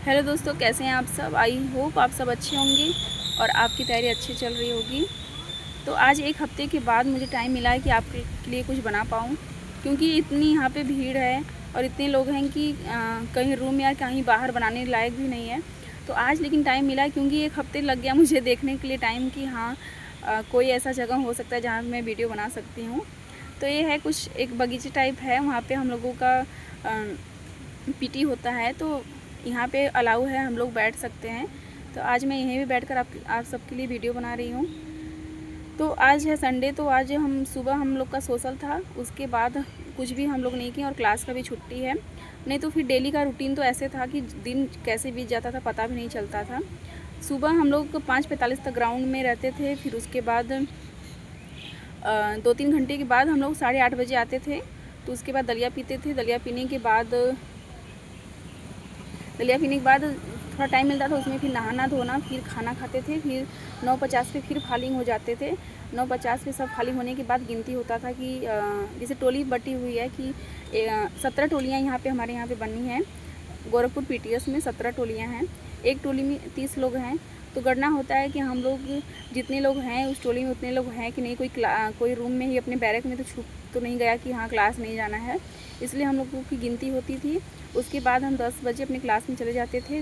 Hello दोस्तों, कैसे हैं आप सब। आई होप आप सब अच्छे होंगे और आपकी तैयारी अच्छी चल रही होगी। तो आज एक हफ़्ते के बाद मुझे टाइम मिला है कि आपके लिए कुछ बना पाऊँ, क्योंकि इतनी यहाँ पे भीड़ है और इतने लोग हैं कि कहीं रूम या कहीं बाहर बनाने लायक भी नहीं है। तो आज लेकिन टाइम मिला है, क्योंकि एक हफ़्ते लग गया मुझे देखने के लिए टाइम कि हाँ कोई ऐसा जगह हो सकता है जहाँ मैं वीडियो बना सकती हूँ। तो ये है कुछ एक बगीचे टाइप है, वहाँ पे हम लोगों का पीटी होता है, तो यहाँ पे अलाउ है, हम लोग बैठ सकते हैं। तो आज मैं यहीं भी बैठकर आप सबके लिए वीडियो बना रही हूँ। तो आज है संडे, तो आज सुबह हम लोग का सोशल था, उसके बाद कुछ भी हम लोग नहीं किए और क्लास का भी छुट्टी है। नहीं तो फिर डेली का रूटीन तो ऐसे था कि दिन कैसे बीत जाता था पता भी नहीं चलता था। सुबह हम लोग 5:45 तक ग्राउंड में रहते थे, फिर उसके बाद 2-3 घंटे के बाद हम लोग 8:30 बजे आते थे। तो उसके बाद दलिया पीते थे। दलिया पीने के बाद थोड़ा टाइम मिलता था, उसमें फिर नहाना धोना, फिर खाना खाते थे। फिर 9:50 पे फिर फालिंग हो जाते थे। 9:50 पे सब फालिंग होने के बाद गिनती होता था कि जैसे टोली बटी हुई है कि 17 टोलियाँ यहाँ पे हमारे यहाँ पे बनी हैं। गोरखपुर पीटीएस में 17 टोलियाँ हैं, एक टोली में 30 लोग हैं। तो गणना होता है कि हम लोग जितने लोग हैं उस टोली में उतने लोग हैं कि नहीं। कोई रूम में ही अपने बैरक में तो छुप तो नहीं गया कि हाँ क्लास नहीं जाना है, इसलिए हम लोगों की गिनती होती थी। उसके बाद हम 10 बजे अपनी क्लास में चले जाते थे।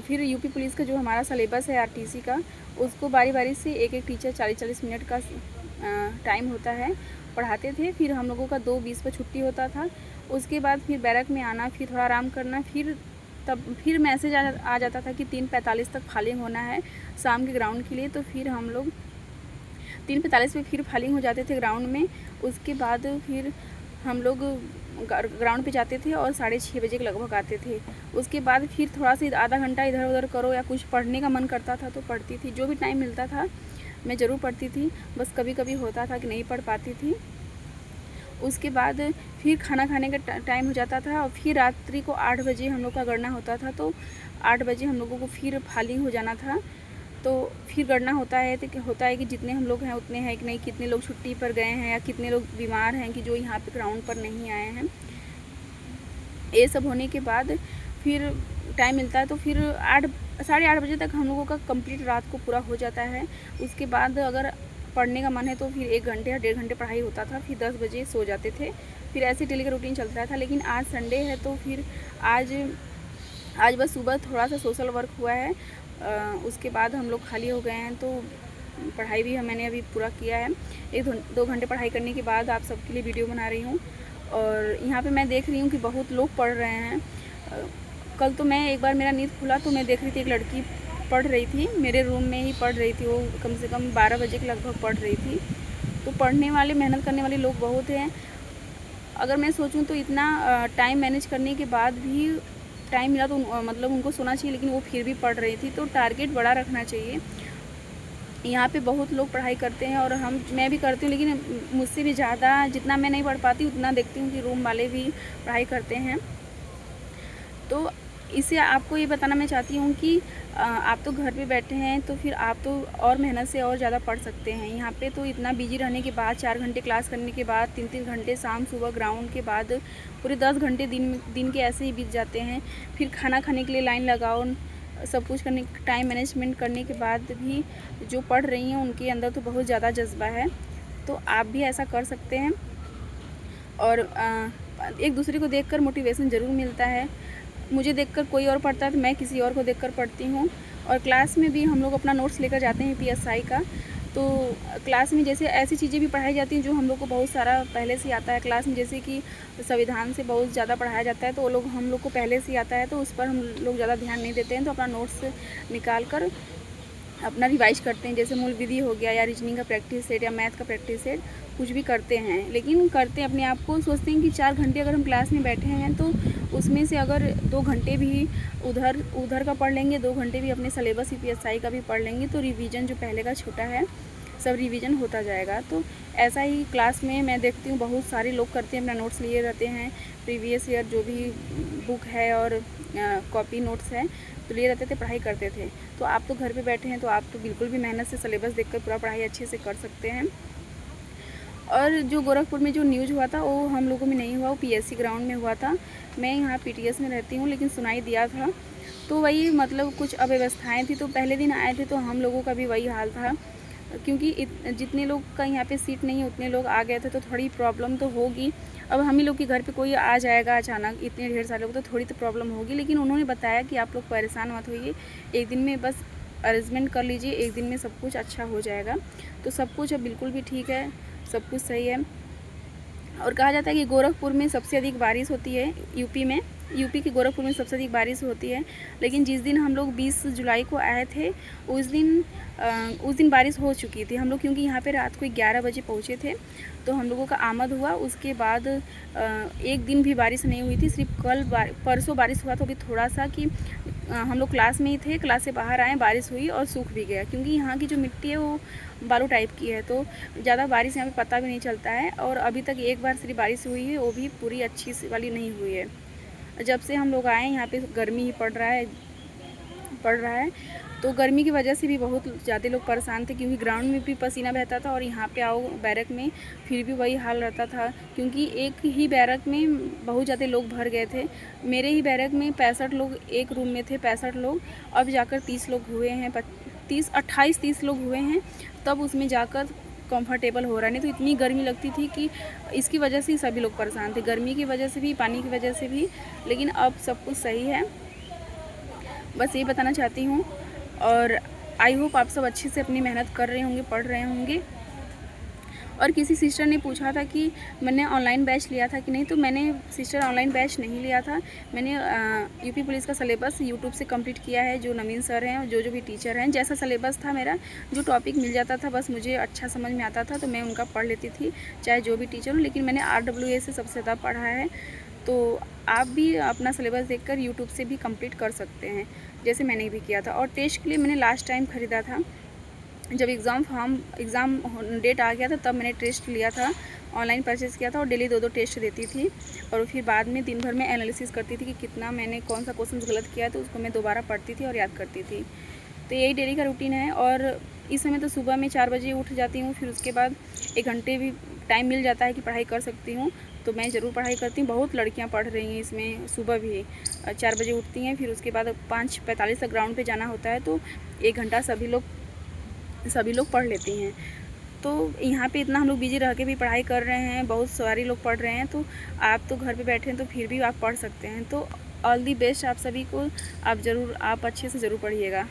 फिर यूपी पुलिस का जो हमारा सिलेबस है आरटीसी का, उसको बारी बारी से एक एक टीचर 40-40 मिनट का टाइम होता है पढ़ाते थे। फिर हम लोगों का 2:20 पर छुट्टी होता था। उसके बाद फिर बैरक में आना, फिर थोड़ा आराम करना, फिर मैसेज आ जाता था कि 3:45 तक फालिंग होना है शाम के ग्राउंड के लिए। तो फिर हम लोग 3:45 पे फिर फालिंग हो जाते थे ग्राउंड में। उसके बाद फिर हम लोग ग्राउंड पे जाते थे और 6:30 बजे के लगभग आते थे। उसके बाद फिर थोड़ा सा आधा घंटा इधर उधर करो, या कुछ पढ़ने का मन करता था तो पढ़ती थी। जो भी टाइम मिलता था मैं ज़रूर पढ़ती थी, बस कभी कभी होता था कि नहीं पढ़ पाती थी। उसके बाद फिर खाना खाने का टाइम हो जाता था और फिर रात्रि को 8 बजे हम लोग का गणना होता था। तो 8 बजे हम लोगों को फिर फालिंग हो जाना था। तो फिर गणना होता है कि जितने हम लोग हैं उतने हैं कि नहीं, कितने लोग छुट्टी पर गए हैं या कितने लोग बीमार हैं कि जो यहाँ पे ग्राउंड पर नहीं आए हैं। ये सब होने के बाद फिर टाइम मिलता है, तो फिर 8-8:30 बजे तक हम लोगों का कंप्लीट रात को पूरा हो जाता है। उसके बाद अगर पढ़ने का मन है तो फिर 1 घंटे या 1.5 घंटे पढ़ाई होता था, फिर 10 बजे सो जाते थे। फिर ऐसे डेली का रूटीन चलता था। लेकिन आज संडे है तो फिर आज बस सुबह थोड़ा सा सोशल वर्क हुआ है। उसके बाद हम लोग खाली हो गए हैं, तो पढ़ाई भी मैंने अभी पूरा किया है। 1-2 घंटे पढ़ाई करने के बाद आप सबके लिए वीडियो बना रही हूँ। और यहाँ पे मैं देख रही हूँ कि बहुत लोग पढ़ रहे हैं। कल तो मैं एक बार मेरा नींद खुला तो मैं देख रही थी एक लड़की पढ़ रही थी, मेरे रूम में ही पढ़ रही थी। वो कम से कम 12 बजे के लगभग पढ़ रही थी। तो पढ़ने वाले, मेहनत करने वाले लोग बहुत हैं। अगर मैं सोचूं तो इतना टाइम मैनेज करने के बाद भी टाइम मिला तो मतलब उनको सोना चाहिए, लेकिन वो फिर भी पढ़ रही थी। तो टारगेट बड़ा रखना चाहिए। यहाँ पे बहुत लोग पढ़ाई करते हैं और मैं भी करती हूँ, लेकिन मुझसे भी ज़्यादा, जितना मैं नहीं पढ़ पाती उतना देखती हूँ कि रूम वाले भी पढ़ाई करते हैं। तो इससे आपको ये बताना मैं चाहती हूँ कि आप तो घर पे बैठे हैं, तो फिर आप तो और मेहनत से और ज़्यादा पढ़ सकते हैं। यहाँ पे तो इतना बिजी रहने के बाद, 4 घंटे क्लास करने के बाद, 3-3 घंटे शाम सुबह ग्राउंड के बाद, पूरे 10 घंटे दिन के ऐसे ही बीत जाते हैं। फिर खाना खाने के लिए लाइन लगाओ, सब कुछ करने, टाइम मैनेजमेंट करने के बाद भी जो पढ़ रही हैं उनके अंदर तो बहुत ज़्यादा जज्बा है। तो आप भी ऐसा कर सकते हैं। और एक दूसरे को देखकर मोटिवेशन ज़रूर मिलता है। मुझे देखकर कोई और पढ़ता है तो मैं किसी और को देखकर पढ़ती हूँ। और क्लास में भी हम लोग अपना नोट्स लेकर जाते हैं पीएसआई का। तो क्लास में जैसे ऐसी चीज़ें भी पढ़ाई जाती हैं जो हम लोग को बहुत सारा पहले से आता है। क्लास में जैसे कि संविधान से बहुत ज़्यादा पढ़ाया जाता है, तो हम लोग को पहले से आता है, तो उस पर हम लोग ज़्यादा ध्यान नहीं देते हैं। तो अपना नोट्स निकाल कर अपना रिवाइज करते हैं, जैसे मूल विधि हो गया या रीजनिंग का प्रैक्टिस सेट या मैथ का प्रैक्टिस सेट, कुछ भी करते हैं। लेकिन करते हैं अपने आप को, सोचते हैं कि 4 घंटे अगर हम क्लास में बैठे हैं तो उसमें से अगर 2 घंटे भी उधर का पढ़ लेंगे, 2 घंटे भी अपने सिलेबस पीएसआई का भी पढ़ लेंगे, तो रिवीजन जो पहले का छूटा है सब रिवीजन होता जाएगा। तो ऐसा ही क्लास में मैं देखती हूँ बहुत सारे लोग करते हैं, अपना नोट्स लिए रहते हैं, प्रीवियस ईयर जो भी बुक है और कॉपी नोट्स है तो लिए रहते थे, पढ़ाई करते थे। तो आप तो घर पे बैठे हैं, तो आप तो बिल्कुल भी मेहनत से सिलेबस देखकर पूरा पढ़ाई अच्छे से कर सकते हैं। और जो गोरखपुर में जो न्यूज़ हुआ था वो हम लोगों में नहीं हुआ, वो पीएससी ग्राउंड में हुआ था। मैं यहाँ पीटीएस में रहती हूँ, लेकिन सुनाई दिया था। तो वही मतलब कुछ अव्यवस्थाएँ थी, तो पहले दिन आए थे तो हम लोगों का भी वही हाल था, क्योंकि जितने लोग का यहाँ पे सीट नहीं है उतने लोग आ गए थे, तो थोड़ी प्रॉब्लम तो होगी। अब हम ही लोग के घर पे कोई आ जाएगा अचानक, इतने ढेर सारे लोग, तो थोड़ी तो प्रॉब्लम होगी। लेकिन उन्होंने बताया कि आप लोग परेशान मत होइए, एक दिन में बस अरेंजमेंट कर लीजिए, एक दिन में सब कुछ अच्छा हो जाएगा। तो सब कुछ अब बिल्कुल भी ठीक है, सब कुछ सही है। और कहा जाता है कि गोरखपुर में सबसे अधिक बारिश होती है यूपी के गोरखपुर में सबसे अधिक बारिश होती है। लेकिन जिस दिन हम लोग 20 जुलाई को आए थे उस दिन बारिश हो चुकी थी। हम लोग क्योंकि यहाँ पे रात को 11 बजे पहुँचे थे, तो हम लोगों का आमद हुआ। उसके बाद एक दिन भी बारिश नहीं हुई थी, सिर्फ परसों बारिश हुआ था, भी थोड़ा सा कि हम लोग क्लास में ही थे, क्लास से बाहर आए, बारिश हुई और सूख भी गया, क्योंकि यहाँ की जो मिट्टी है वो बालू टाइप की है, तो ज़्यादा बारिश यहाँ पे पता भी नहीं चलता है। और अभी तक एक बार सिर्फ बारिश हुई है, वो भी पूरी अच्छी वाली नहीं हुई है। जब से हम लोग आए यहाँ पे गर्मी ही पड़ रहा है, तो गर्मी की वजह से भी बहुत ज़्यादा लोग परेशान थे, क्योंकि ग्राउंड में भी पसीना बहता था और यहाँ पे आओ बैरक में फिर भी वही हाल रहता था, क्योंकि एक ही बैरक में बहुत ज़्यादा लोग भर गए थे। मेरे ही बैरक में 65 लोग एक रूम में थे, 65 लोग, अब जाकर 30 लोग हुए हैं, 28-30 लोग हुए हैं, तब उसमें जाकर कंफर्टेबल हो रहा है। नहीं तो इतनी गर्मी लगती थी कि इसकी वजह से ही सभी लोग परेशान थे, गर्मी की वजह से भी, पानी की वजह से भी। लेकिन अब सब कुछ सही है, बस यही बताना चाहती हूँ। और आई होप आप सब अच्छे से अपनी मेहनत कर रहे होंगे, पढ़ रहे होंगे। और किसी सिस्टर ने पूछा था कि मैंने ऑनलाइन बैच लिया था कि नहीं, तो मैंने सिस्टर ऑनलाइन बैच नहीं लिया था। मैंने यूपी पुलिस का सिलेबस यूट्यूब से कंप्लीट किया है। जो नवीन सर हैं, जो भी टीचर हैं, जैसा सिलेबस था मेरा, जो टॉपिक मिल जाता था, बस मुझे अच्छा समझ में आता था तो मैं उनका पढ़ लेती थी, चाहे जो भी टीचर हो। लेकिन मैंने RWA से सबसे ज़्यादा पढ़ा है, तो आप भी अपना सिलेबस देखकर यूट्यूब से भी कंप्लीट कर सकते हैं, जैसे मैंने भी किया था। और टेस्ट के लिए मैंने लास्ट टाइम ख़रीदा था, जब एग्ज़ाम डेट आ गया था, तब मैंने टेस्ट लिया था, ऑनलाइन परचेज़ किया था, और डेली 2-2 टेस्ट देती थी। और फिर बाद में दिन भर में एनालिसिस करती थी कि कितना मैंने कौन सा क्वेश्चन गलत किया, तो उसको मैं दोबारा पढ़ती थी और याद करती थी। तो यही डेली का रूटीन है। और इस समय तो सुबह में 4 बजे उठ जाती हूँ, फिर उसके बाद 1 घंटे भी टाइम मिल जाता है कि पढ़ाई कर सकती हूँ, तो मैं ज़रूर पढ़ाई करती हूँ। बहुत लड़कियाँ पढ़ रही हैं इसमें, सुबह भी 4 बजे उठती हैं, फिर उसके बाद 5:45 तक ग्राउंड पे जाना होता है, तो 1 घंटा सभी लोग पढ़ लेती हैं। तो यहाँ पे इतना हम लोग बिजी रह के भी पढ़ाई कर रहे हैं, बहुत सारे लोग पढ़ रहे हैं, तो आप तो घर पे बैठे हैं तो फिर भी आप पढ़ सकते हैं। तो ऑल दी बेस्ट आप सभी को, आप अच्छे से ज़रूर पढ़िएगा।